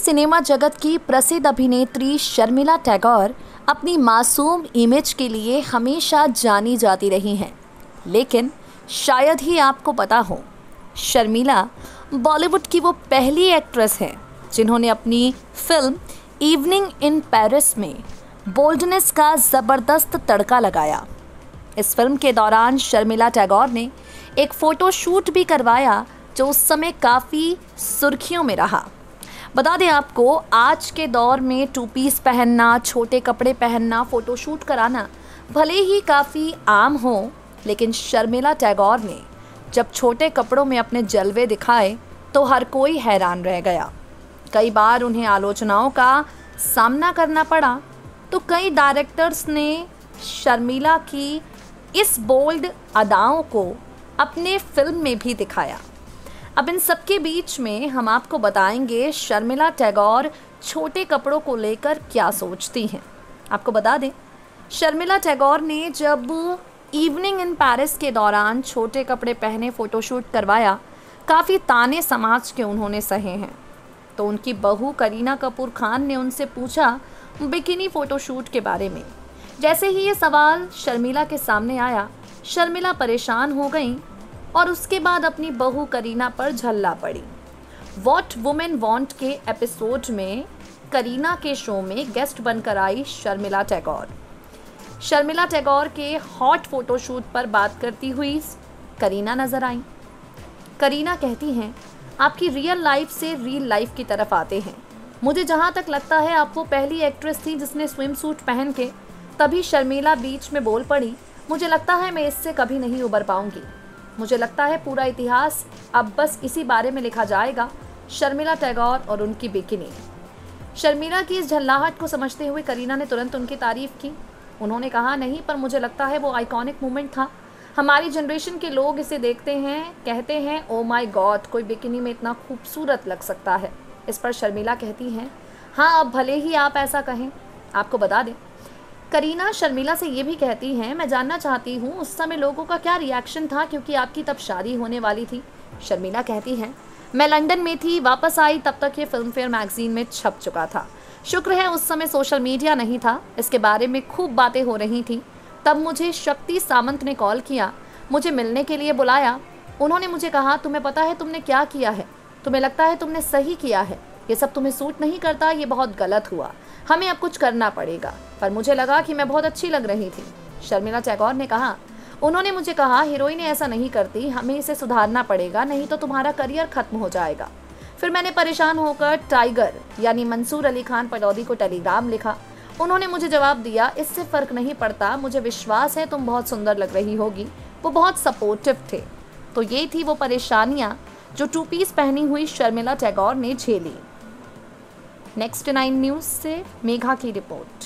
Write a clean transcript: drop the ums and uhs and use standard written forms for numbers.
Cinema जगत की प्रसिद्ध अभिनेत्री शर्मिला टैगोर अपनी मासूम इमेज के लिए हमेशा जानी जाती रही हैं। लेकिन शायद ही आपको पता हो, शर्मिला बॉलीवुड की वो पहली एक्ट्रेस हैं जिन्होंने अपनी फिल्म इवनिंग इन पेरिस में बोल्डनेस का ज़बरदस्त तड़का लगाया। इस फिल्म के दौरान शर्मिला टैगोर ने एक फ़ोटो शूट भी करवाया जो उस समय काफ़ी सुर्खियों में रहा। बता दें आपको, आज के दौर में टू पीस पहनना, छोटे कपड़े पहनना, फ़ोटोशूट कराना भले ही काफ़ी आम हो, लेकिन शर्मिला टैगोर ने जब छोटे कपड़ों में अपने जलवे दिखाए तो हर कोई हैरान रह गया। कई बार उन्हें आलोचनाओं का सामना करना पड़ा, तो कई डायरेक्टर्स ने शर्मिला की इस बोल्ड अदाओं को अपने फिल्म में भी दिखाया। अब इन सबके बीच में हम आपको बताएंगे शर्मिला टैगोर छोटे कपड़ों को लेकर क्या सोचती हैं। आपको बता दें, शर्मिला टैगोर ने जब इवनिंग इन पेरिस के दौरान छोटे कपड़े पहने फ़ोटोशूट करवाया, काफ़ी ताने समाज के उन्होंने सहे हैं। तो उनकी बहू करीना कपूर खान ने उनसे पूछा बिकिनी फ़ोटोशूट के बारे में। जैसे ही ये सवाल शर्मिला के सामने आया, शर्मिला परेशान हो गई और उसके बाद अपनी बहू करीना पर झल्ला पड़ी। व्हाट वुमेन वांट के एपिसोड में करीना के शो में गेस्ट बनकर आई शर्मिला टैगोर। शर्मिला टैगोर के हॉट फोटोशूट पर बात करती हुई करीना नजर आई। करीना कहती हैं, आपकी रियल लाइफ से रियल लाइफ की तरफ आते हैं। मुझे जहाँ तक लगता है आप वो पहली एक्ट्रेस थी जिसने स्विम सूट पहन के। तभी शर्मिला बीच में बोल पड़ी, मुझे लगता है मैं इससे कभी नहीं उबर पाऊंगी। मुझे लगता है पूरा इतिहास अब बस इसी बारे में लिखा जाएगा, शर्मिला टैगोर और उनकी बिकिनी। शर्मिला की इस झल्लाहट को समझते हुए करीना ने तुरंत उनकी तारीफ की। उन्होंने कहा, नहीं, पर मुझे लगता है वो आइकॉनिक मोमेंट था। हमारी जनरेशन के लोग इसे देखते हैं, कहते हैं ओ माय गॉड, कोई बिकिनी में इतना खूबसूरत लग सकता है। इस पर शर्मिला कहती हैं, हाँ, अब भले ही आप ऐसा कहें। आपको बता दें, करीना शर्मिला से ये भी कहती हैं, मैं जानना चाहती हूँ उस समय लोगों का क्या रिएक्शन था, क्योंकि आपकी तब शादी होने वाली थी। शर्मिला कहती हैं, मैं लंदन में थी, वापस आई तब तक ये फिल्म फेयर मैगजीन में छप चुका था। शुक्र है उस समय सोशल मीडिया नहीं था, इसके बारे में खूब बातें हो रही थी। तब मुझे शक्ति सामंत ने कॉल किया, मुझे मिलने के लिए बुलाया। उन्होंने मुझे कहा, तुम्हें पता है तुमने क्या किया है? तुम्हें लगता है तुमने सही किया है? ये सब तुम्हें सूट नहीं करता, ये बहुत गलत हुआ, हमें अब कुछ करना पड़ेगा। पर मुझे लगा कि मैं बहुत अच्छी लग रही थी। शर्मिला टैगोर ने कहा, उन्होंने मुझे कहा, हीरोइन ऐसा नहीं करती, हमें इसे सुधारना पड़ेगा, नहीं तो तुम्हारा करियर खत्म हो जाएगा। फिर मैंने परेशान होकर टाइगर यानी मंसूर अली खान पटौदी को टेलीग्राम लिखा। उन्होंने मुझे जवाब दिया, इससे फ़र्क नहीं पड़ता, मुझे विश्वास है तुम बहुत सुंदर लग रही होगी। वो बहुत सपोर्टिव थे। तो ये थी वो परेशानियाँ जो टू पीस पहनी हुई शर्मिला टैगोर ने झेली। नेक्स्ट 9 न्यूज़ से मेघा की रिपोर्ट।